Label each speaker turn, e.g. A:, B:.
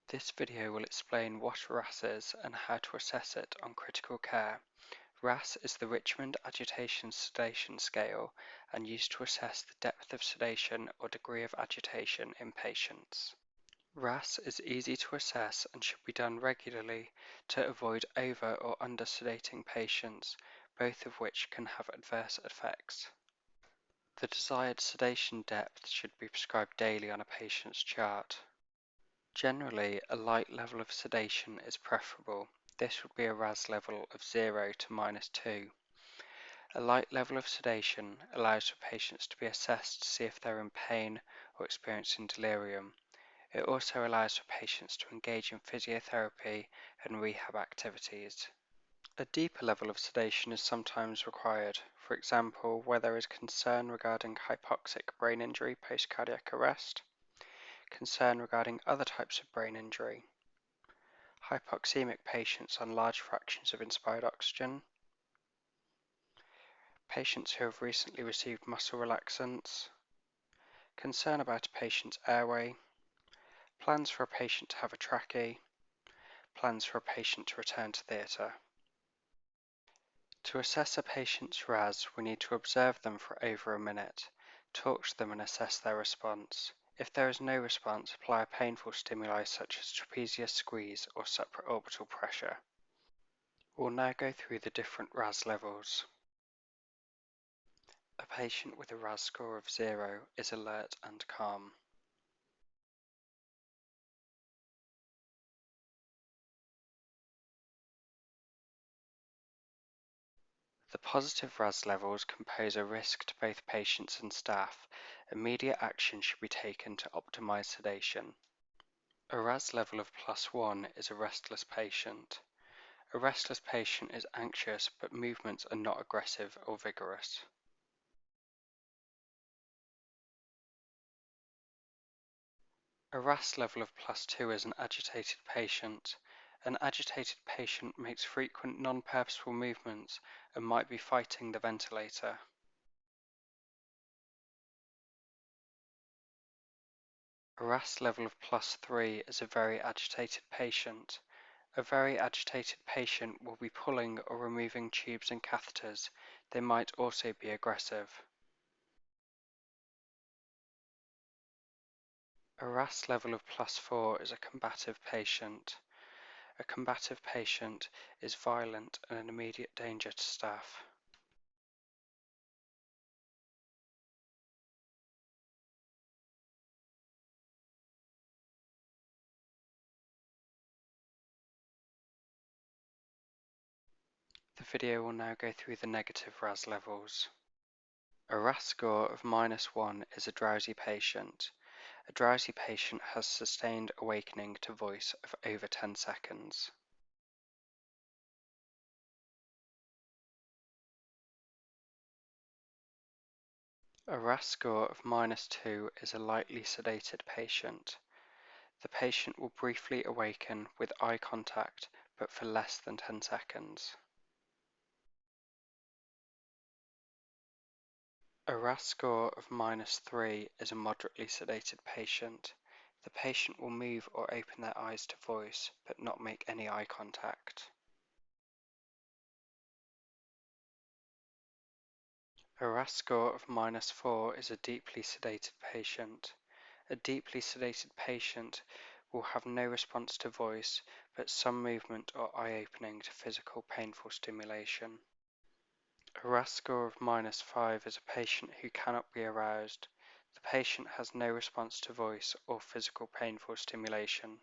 A: This video will explain what RASS is and how to assess it on critical care. RASS is the Richmond Agitation Sedation Scale and used to assess the depth of sedation or degree of agitation in patients. RASS is easy to assess and should be done regularly to avoid over or under sedating patients, both of which can have adverse effects. The desired sedation depth should be prescribed daily on a patient's chart. Generally, a light level of sedation is preferable. This would be a RASS level of 0 to -2. A light level of sedation allows for patients to be assessed to see if they're in pain or experiencing delirium. It also allows for patients to engage in physiotherapy and rehab activities. A deeper level of sedation is sometimes required, for example, where there is concern regarding hypoxic brain injury post-cardiac arrest, concern regarding other types of brain injury, hypoxemic patients on large fractions of inspired oxygen, patients who have recently received muscle relaxants, concern about a patient's airway, plans for a patient to have a trachea, plans for a patient to return to theatre. To assess a patient's RASS, we need to observe them for over a minute, talk to them and assess their response. If there is no response, apply a painful stimuli such as trapezius squeeze or supraorbital pressure. We'll now go through the different RASS levels. A patient with a RASS score of 0 is alert and calm. The positive RASS levels can pose a risk to both patients and staff. Immediate action should be taken to optimize sedation. A RASS level of +1 is a restless patient. A restless patient is anxious, but movements are not aggressive or vigorous. A RASS level of +2 is an agitated patient. An agitated patient makes frequent non-purposeful movements and might be fighting the ventilator. A RASS level of +3 is a very agitated patient. A very agitated patient will be pulling or removing tubes and catheters. They might also be aggressive. A RASS level of +4 is a combative patient. A combative patient is violent and an immediate danger to staff. The video will now go through the negative RASS levels. A RASS score of -1 is a drowsy patient. A drowsy patient has sustained awakening to voice of over 10 seconds. A RASS score of -2 is a lightly sedated patient. The patient will briefly awaken with eye contact, but for less than 10 seconds. A RASS score of -3 is a moderately sedated patient. The patient will move or open their eyes to voice, but not make any eye contact. A RASS score of -4 is a deeply sedated patient. A deeply sedated patient will have no response to voice, but some movement or eye opening to physical painful stimulation. A RASS score of -5 is a patient who cannot be aroused. The patient has no response to voice or physical painful stimulation.